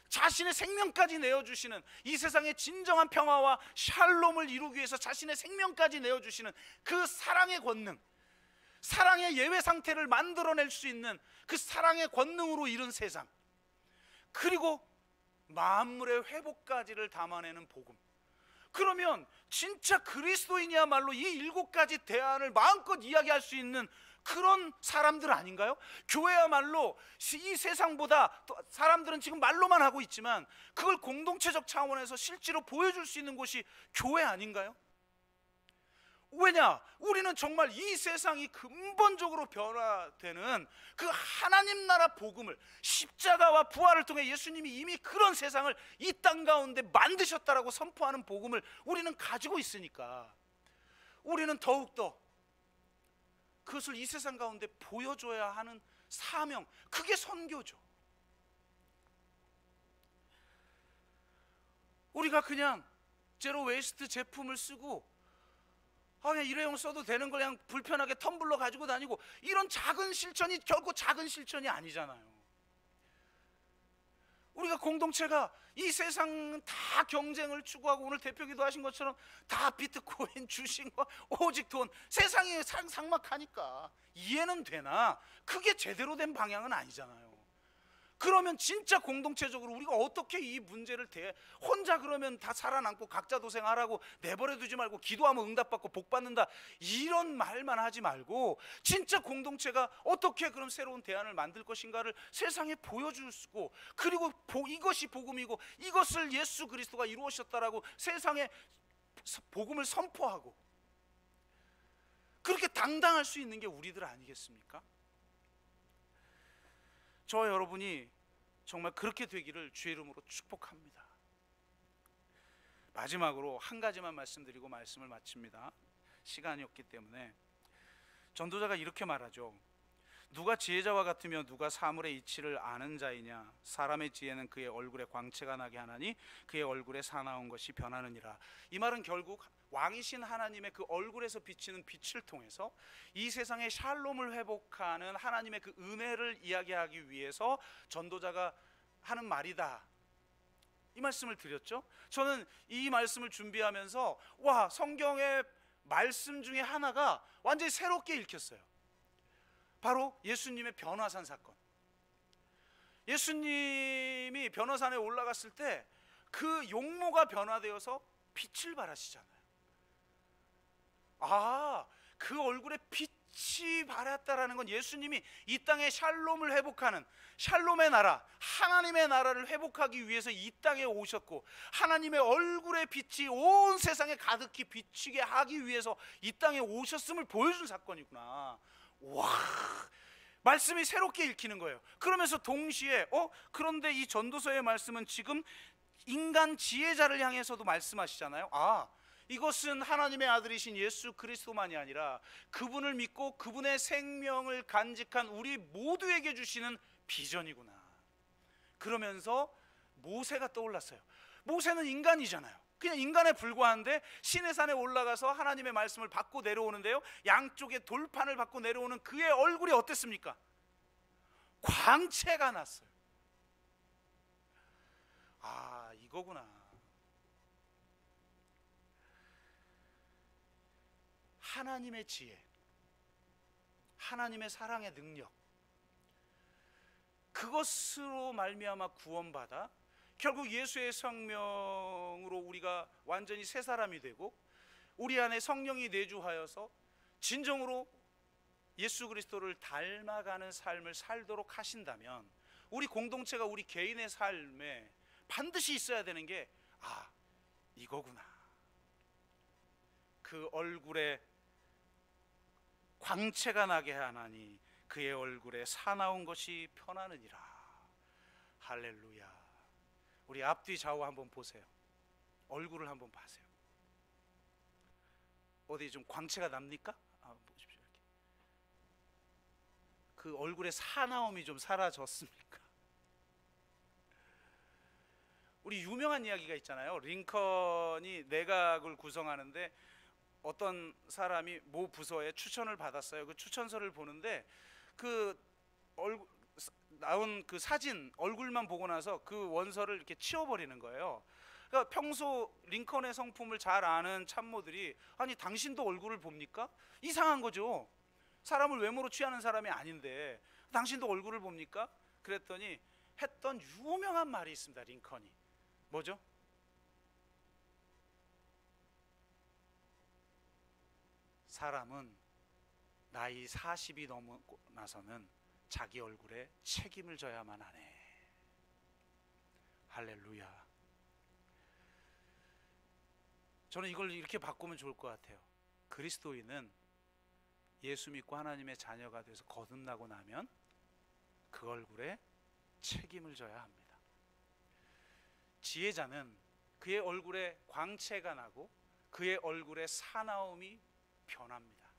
자신의 생명까지 내어주시는, 이 세상의 진정한 평화와 샬롬을 이루기 위해서 자신의 생명까지 내어주시는 그 사랑의 권능, 사랑의 예외 상태를 만들어낼 수 있는 그 사랑의 권능으로 이룬 세상, 그리고 만물의 회복까지를 담아내는 복음. 그러면 진짜 그리스도인이야말로 이 7가지 대안을 마음껏 이야기할 수 있는 그런 사람들 아닌가요? 교회야말로 이 세상보다, 또 사람들은 지금 말로만 하고 있지만 그걸 공동체적 차원에서 실제로 보여줄 수 있는 곳이 교회 아닌가요? 왜냐? 우리는 정말 이 세상이 근본적으로 변화되는 그 하나님 나라 복음을, 십자가와 부활을 통해 예수님이 이미 그런 세상을 이 땅 가운데 만드셨다라고 선포하는 복음을 우리는 가지고 있으니까 우리는 더욱더 그것을 이 세상 가운데 보여줘야 하는 사명, 그게 선교죠. 우리가 그냥 제로 웨이스트 제품을 쓰고 그냥 일회용 써도 되는 걸 그냥 불편하게 텀블러 가지고 다니고, 이런 작은 실천이 결코 작은 실천이 아니잖아요. 우리가 공동체가 이 세상 다 경쟁을 추구하고, 오늘 대표기도 하신 것처럼 다 비트코인, 주식과 오직 돈, 세상이 삭막하니까 이해는 되나 그게 제대로 된 방향은 아니잖아요. 그러면 진짜 공동체적으로 우리가 어떻게 이 문제를 혼자 그러면 다 살아남고 각자 도생하라고 내버려 두지 말고 기도하면 응답받고 복받는다 이런 말만 하지 말고, 진짜 공동체가 어떻게 그럼 새로운 대안을 만들 것인가를 세상에 보여주고, 그리고 이것이 복음이고 이것을 예수 그리스도가 이루셨다라고 세상에 복음을 선포하고, 그렇게 당당할 수 있는 게 우리들 아니겠습니까? 저와 여러분이 정말 그렇게 되기를 주의 이름으로 축복합니다. 마지막으로 한 가지만 말씀드리고 말씀을 마칩니다. 시간이 없기 때문에. 전도자가 이렇게 말하죠. 누가 지혜자와 같으며 누가 사물의 이치를 아는 자이냐? 사람의 지혜는 그의 얼굴에 광채가 나게 하나니 그의 얼굴에 사나운 것이 변하느니라. 이 말은 결국 왕이신 하나님의 그 얼굴에서 비치는 빛을 통해서 이 세상의 샬롬을 회복하는 하나님의 그 은혜를 이야기하기 위해서 전도자가 하는 말이다, 이 말씀을 드렸죠. 저는 이 말씀을 준비하면서 와, 성경의 말씀 중에 하나가 완전히 새롭게 읽혔어요. 바로 예수님의 변화산 사건. 예수님이 변화산에 올라갔을 때 그 용모가 변화되어서 빛을 발하시잖아요. 그 얼굴에 빛이 발했다라는 건 예수님이 이 땅에 샬롬을 회복하는, 샬롬의 나라, 하나님의 나라를 회복하기 위해서 이 땅에 오셨고, 하나님의 얼굴의 빛이 온 세상에 가득히 비치게 하기 위해서 이 땅에 오셨음을 보여준 사건이구나. 와, 말씀이 새롭게 읽히는 거예요. 그러면서 동시에 그런데 이 전도서의 말씀은 지금 인간 지혜자를 향해서도 말씀하시잖아요. 이것은 하나님의 아들이신 예수 그리스도만이 아니라 그분을 믿고 그분의 생명을 간직한 우리 모두에게 주시는 비전이구나. 그러면서 모세가 떠올랐어요. 모세는 인간이잖아요. 그냥 인간에 불과한데 시내산에 올라가서 하나님의 말씀을 받고 내려오는데요, 양쪽에 돌판을 받고 내려오는 그의 얼굴이 어땠습니까? 광채가 났어요. 이거구나. 하나님의 지혜, 하나님의 사랑의 능력, 그것으로 말미암아 구원받아 결국 예수의 생명으로 우리가 완전히 새 사람이 되고 우리 안에 성령이 내주하여서 진정으로 예수 그리스도를 닮아가는 삶을 살도록 하신다면, 우리 공동체가 우리 개인의 삶에 반드시 있어야 되는 게 이거구나. 그 얼굴에 광채가 나게 하나니 그의 얼굴에 사나운 것이 편하느니라. 할렐루야. 우리 앞뒤 좌우 한번 보세요. 얼굴을 한번 봐세요. 어디 좀 광채가 납니까? 보십시오. 이렇게. 그 얼굴의 사나움이 좀 사라졌습니까? 우리 유명한 이야기가 있잖아요. 링컨이 내각을 구성하는데 어떤 사람이 모 부서에 추천을 받았어요. 그 추천서를 보는데 그 나온 그 사진 얼굴만 보고 나서 그 원서를 이렇게 치워버리는 거예요. 그러니까 평소 링컨의 성품을 잘 아는 참모들이 아니 당신도 얼굴을 봅니까? 이상한 거죠. 사람을 외모로 취하는 사람이 아닌데 당신도 얼굴을 봅니까? 그랬더니 했던 유명한 말이 있습니다. 링컨이 뭐죠? 사람은 나이 40이 넘고 나서는 자기 얼굴에 책임을 져야만 하네. 할렐루야. 저는 이걸 이렇게 바꾸면 좋을 것 같아요. 그리스도인은 예수 믿고 하나님의 자녀가 돼서 거듭나고 나면 그 얼굴에 책임을 져야 합니다. 지혜자는 그의 얼굴에 광채가 나고 그의 얼굴에 사나움이 변합니다.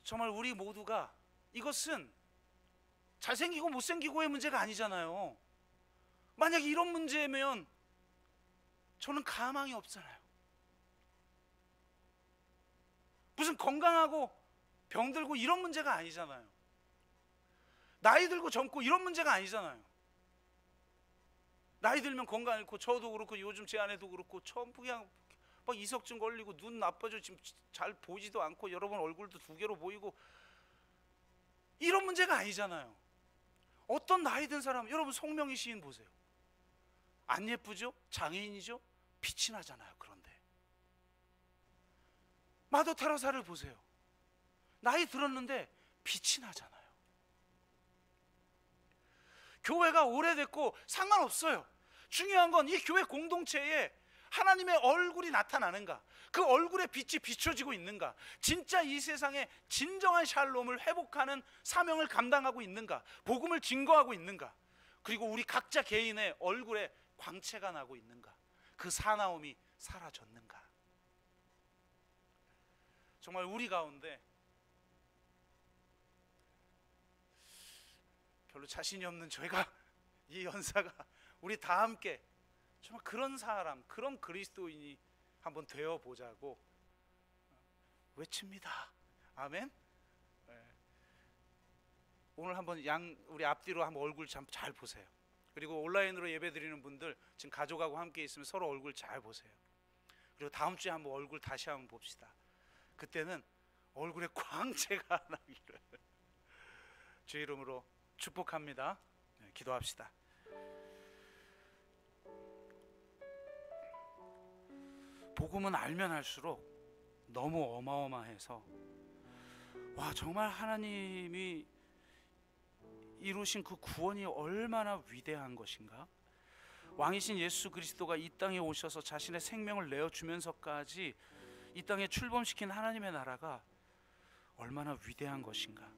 정말 우리 모두가, 이것은 잘생기고 못생기고의 문제가 아니잖아요. 만약 이런 문제면 저는 가망이 없잖아요. 무슨 건강하고 병들고 이런 문제가 아니잖아요. 나이 들고 젊고 이런 문제가 아니잖아요. 나이 들면 건강 잃고, 저도 그렇고 요즘 제 아내도 그렇고 처음 그냥 막 이석증 걸리고 눈 나빠져 지금 잘 보지도 않고 여러분 얼굴도 두 개로 보이고 이런 문제가 아니잖아요. 어떤 나이 든 사람, 여러분 송명희 시인 보세요. 안 예쁘죠? 장애인이죠? 빛이 나잖아요. 그런데 마더 테레사를 보세요. 나이 들었는데 빛이 나잖아요. 교회가 오래됐고 상관없어요. 중요한 건 이 교회 공동체에 하나님의 얼굴이 나타나는가, 그 얼굴에 빛이 비춰지고 있는가, 진짜 이 세상에 진정한 샬롬을 회복하는 사명을 감당하고 있는가, 복음을 증거하고 있는가, 그리고 우리 각자 개인의 얼굴에 광채가 나고 있는가, 그 사나움이 사라졌는가. 정말 우리 가운데 별로 자신이 없는 저희가, 이 연사가, 우리 다 함께 정말 그런 사람, 그런 그리스도인이 한번 되어보자고 외칩니다. 아멘. 네. 오늘 한번 우리 앞뒤로 한번 얼굴 참 잘 보세요. 그리고 온라인으로 예배 드리는 분들 지금 가족하고 함께 있으면 서로 얼굴 잘 보세요. 그리고 다음 주에 한번 얼굴 다시 한번 봅시다. 그때는 얼굴에 광채가 나기를 주 이름으로 축복합니다. 네, 기도합시다. 복음은 알면 알수록 너무 어마어마해서, 와, 정말 하나님이 이루신 그 구원이 얼마나 위대한 것인가. 왕이신 예수 그리스도가 이 땅에 오셔서 자신의 생명을 내어주면서까지 이 땅에 출범시킨 하나님의 나라가 얼마나 위대한 것인가.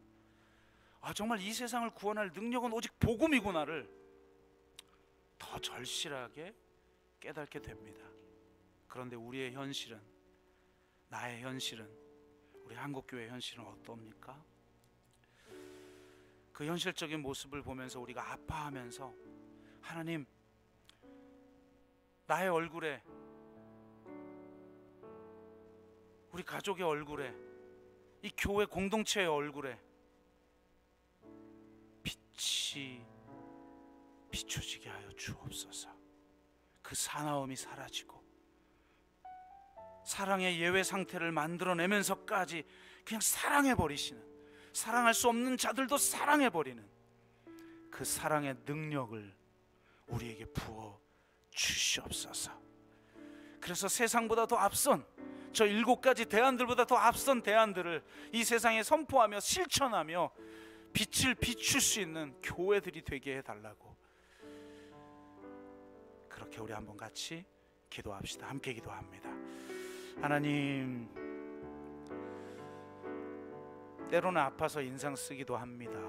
아, 정말 이 세상을 구원할 능력은 오직 복음이구나를 더 절실하게 깨닫게 됩니다. 그런데 우리의 현실은, 나의 현실은, 우리 한국교회의 현실은 어떻습니까? 그 현실적인 모습을 보면서 우리가 아파하면서, 하나님, 나의 얼굴에, 우리 가족의 얼굴에, 이 교회 공동체의 얼굴에 빛이 비춰지게 하여 주옵소서. 그 사나움이 사라지고 사랑의 예외 상태를 만들어내면서까지 그냥 사랑해버리시는, 사랑할 수 없는 자들도 사랑해버리는 그 사랑의 능력을 우리에게 부어 주시옵소서. 그래서 세상보다 더 앞선 저 7가지 대안들보다 더 앞선 대안들을 이 세상에 선포하며 실천하며 빛을 비출 수 있는 교회들이 되게 해달라고, 그렇게 우리 한번 같이 기도합시다. 함께 기도합니다. 하나님, 때로는 아파서 인상 쓰기도 합니다.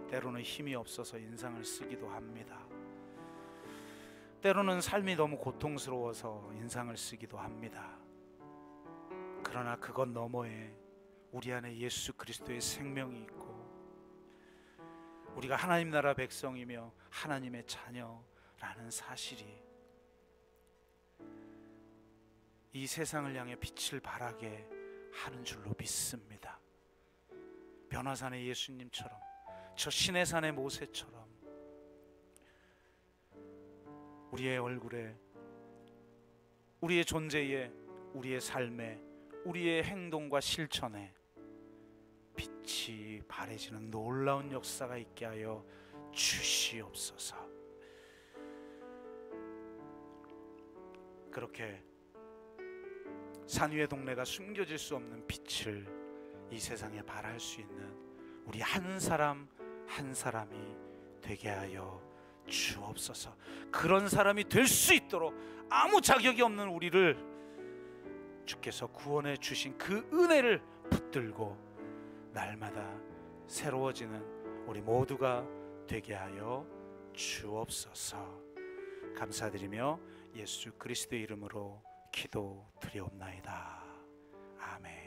때로는 힘이 없어서 인상을 쓰기도 합니다. 때로는 삶이 너무 고통스러워서 인상을 쓰기도 합니다. 그러나 그것 너머에 우리 안에 예수 그리스도의 생명이 있고, 우리가 하나님 나라 백성이며 하나님의 자녀라는 사실이 이 세상을 향해 빛을 발하게 하는 줄로 믿습니다. 변화산의 예수님처럼, 저 시내산의 모세처럼 우리의 얼굴에, 우리의 존재에, 우리의 삶에, 우리의 행동과 실천에 빛이 발해지는 놀라운 역사가 있게 하여 주시옵소서. 그렇게 산 위의 동네가 숨겨질 수 없는 빛을 이 세상에 발할 수 있는 우리 한 사람 한 사람이 되게 하여 주옵소서. 그런 사람이 될 수 있도록 아무 자격이 없는 우리를 주께서 구원해 주신 그 은혜를 붙들고 날마다 새로워지는 우리 모두가 되게 하여 주옵소서. 감사드리며 예수 그리스도의 이름으로 기도드리옵나이다. 아멘.